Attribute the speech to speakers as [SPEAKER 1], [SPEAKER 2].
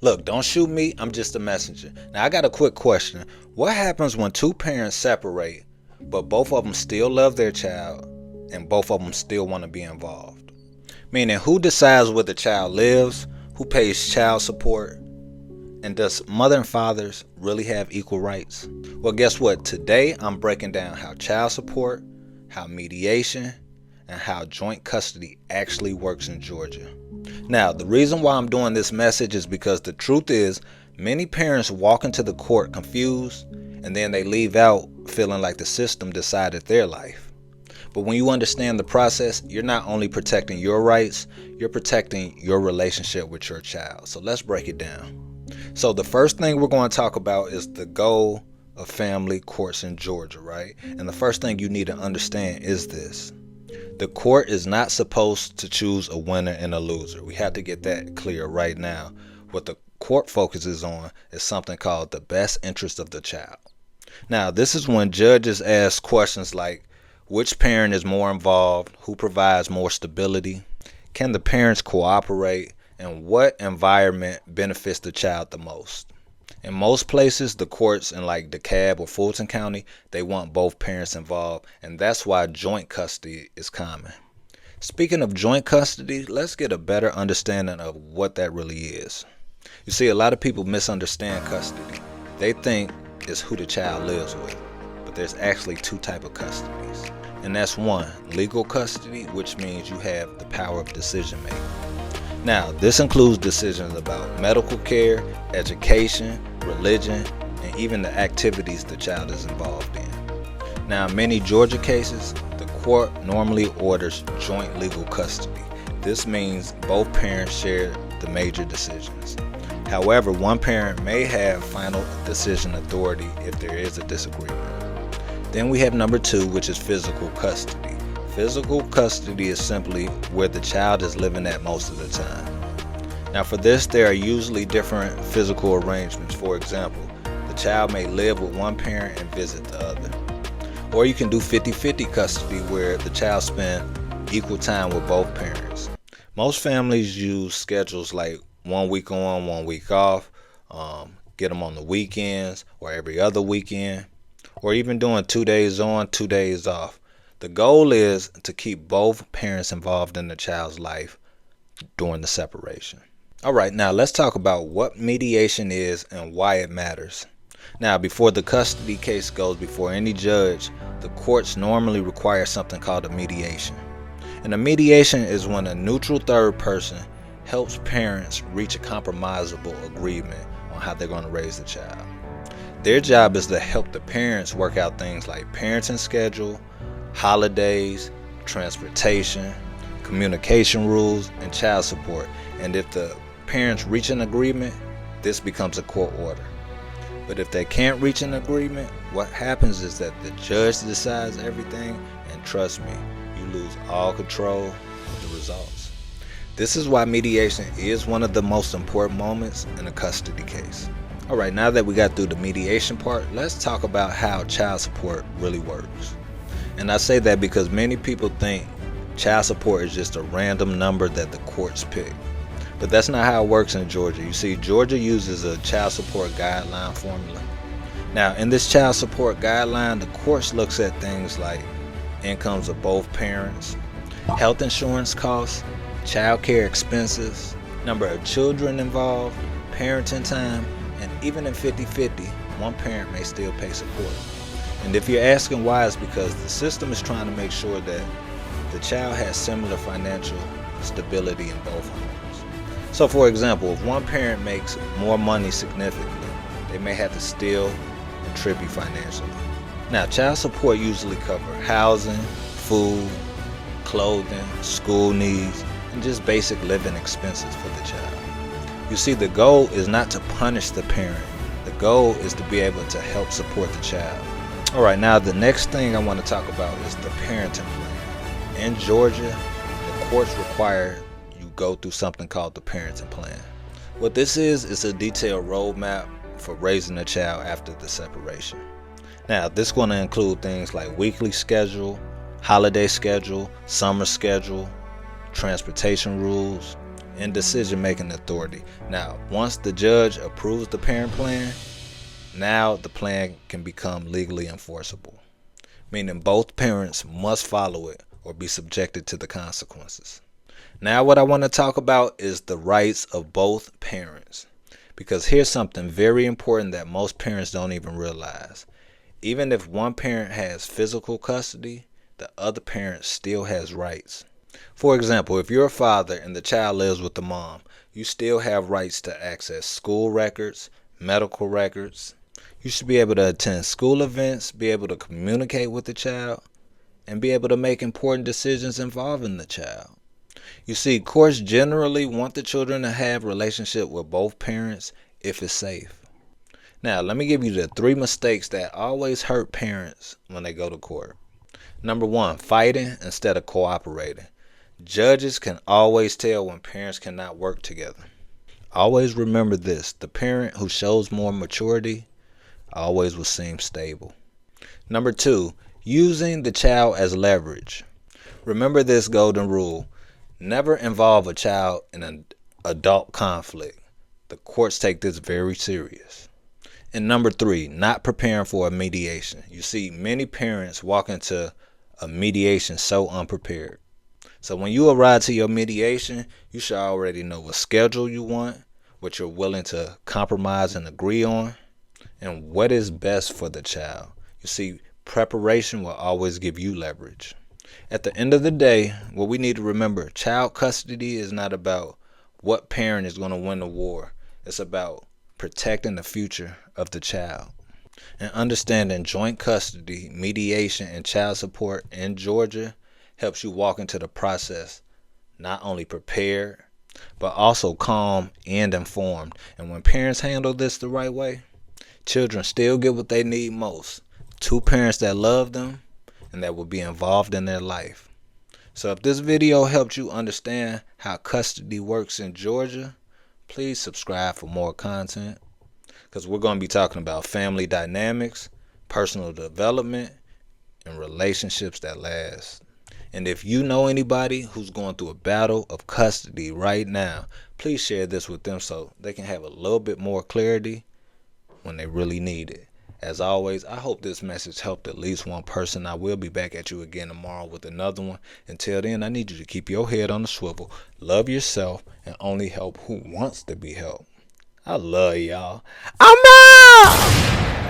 [SPEAKER 1] Look, don't shoot me. I'm just a messenger. Now, I got a quick question. What happens when two parents separate, but both of them still love their child and both of them still want to be involved? Meaning, who decides where the child lives, who pays child support, and does mother and fathers really have equal rights? Well, guess what? Today, I'm breaking down how child support, how mediation, and how joint custody actually works in Georgia. Now, the reason why I'm doing this message is because the truth is, many parents walk into the court confused and then they leave out feeling like the system decided their life. But when you understand the process, you're not only protecting your rights, you're protecting your relationship with your child. So let's break it down. So the first thing we're going to talk about is the goal of family courts in Georgia, right? And the first thing you need to understand is this. The court is not supposed to choose a winner and a loser. We have to get that clear right now. What the court focuses on is something called the best interest of the child. Now, this is when judges ask questions like, which parent is more involved? Who provides more stability? Can the parents cooperate? And what environment benefits the child the most? In most places, the courts in like DeKalb or Fulton County, they want both parents involved, and that's why joint custody is common. Speaking of joint custody, let's get a better understanding of what that really is. You see, a lot of people misunderstand custody. They think it's who the child lives with, but there's actually two types of custodies. And that's one, legal custody, which means you have the power of decision making. Now, this includes decisions about medical care, education, religion, and even the activities the child is involved in. Now, in many Georgia cases, the court normally orders joint legal custody. This means both parents share the major decisions. However, one parent may have final decision authority if there is a disagreement. Then we have number two, which is physical custody. Physical custody is simply where the child is living at most of the time. Now for this, there are usually different physical arrangements. For example, the child may live with one parent and visit the other. Or you can do 50-50 custody where the child spends equal time with both parents. Most families use schedules like 1 week on, 1 week off, get them on the weekends or every other weekend, or even doing 2 days on, 2 days off. The goal is to keep both parents involved in the child's life during the separation. All right, now let's talk about what mediation is and why it matters. Now, before the custody case goes before any judge, the courts normally require something called a mediation. And a mediation is when a neutral third person helps parents reach a compromisable agreement on how they're going to raise the child. Their job is to help the parents work out things like parenting schedule, holidays, transportation, communication rules, and child support. And if the parents reach an agreement, this becomes a court order. But if they can't reach an agreement, what happens is that the judge decides everything, and trust me, you lose all control of the results. This is why mediation is one of the most important moments in a custody case. All right, now that we got through the mediation part, let's talk about how child support really works. And I say that because many people think child support is just a random number that the courts pick. But that's not how it works in Georgia. You see, Georgia uses a child support guideline formula. Now, in this child support guideline, the courts looks at things like incomes of both parents, health insurance costs, child care expenses, number of children involved, parenting time, and even in 50-50, one parent may still pay support. And if you're asking why, it's because the system is trying to make sure that the child has similar financial stability in both homes. So for example, if one parent makes more money significantly, they may have to still contribute financially. Now, child support usually covers housing, food, clothing, school needs, and just basic living expenses for the child. You see, the goal is not to punish the parent. The goal is to be able to help support the child. All right, now the next thing I want to talk about is the parenting plan. In Georgia, the courts require you go through something called the parenting plan. What this is a detailed roadmap for raising a child after the separation. Now, this is going to include things like weekly schedule, holiday schedule, summer schedule, transportation rules, and decision-making authority. Now, once the judge approves the parent plan, now the plan can become legally enforceable, meaning both parents must follow it or be subjected to the consequences. Now what I want to talk about is the rights of both parents, because here's something very important that most parents don't even realize. Even if one parent has physical custody, the other parent still has rights. For example, if you're a father and the child lives with the mom, you still have rights to access school records, medical records. You should be able to attend school events, be able to communicate with the child, and be able to make important decisions involving the child. You see, courts generally want the children to have a relationship with both parents if it's safe. Now, let me give you the 3 mistakes that always hurt parents when they go to court. Number 1, fighting instead of cooperating. Judges can always tell when parents cannot work together. Always remember this: the parent who shows more maturity always will seem stable. Number 2, using the child as leverage. Remember this golden rule: never involve a child in an adult conflict. The courts take this very serious. And number 3, not preparing for a mediation. You see, many parents walk into a mediation so unprepared. So when you arrive to your mediation, you should already know what schedule you want, what you're willing to compromise and agree on, and what is best for the child. You see, preparation will always give you leverage. At the end of the day, what we need to remember: child custody is not about what parent is going to win the war. It's about protecting the future of the child. And understanding joint custody, mediation, and child support in Georgia helps you walk into the process not only prepared, but also calm and informed. And when parents handle this the right way, children still get what they need most: 2 parents that love them and that will be involved in their life. So if this video helped you understand how custody works in Georgia, please subscribe for more content, because we're going to be talking about family dynamics, personal development, and relationships that last. And if you know anybody who's going through a battle of custody right now, please share this with them so they can have a little bit more clarity when they really need it. As always, I hope this message helped at least one person. I will be back at you again tomorrow with another one. Until then, I need you to keep your head on the swivel, love yourself, and only help who wants to be helped. I love y'all. I'm out!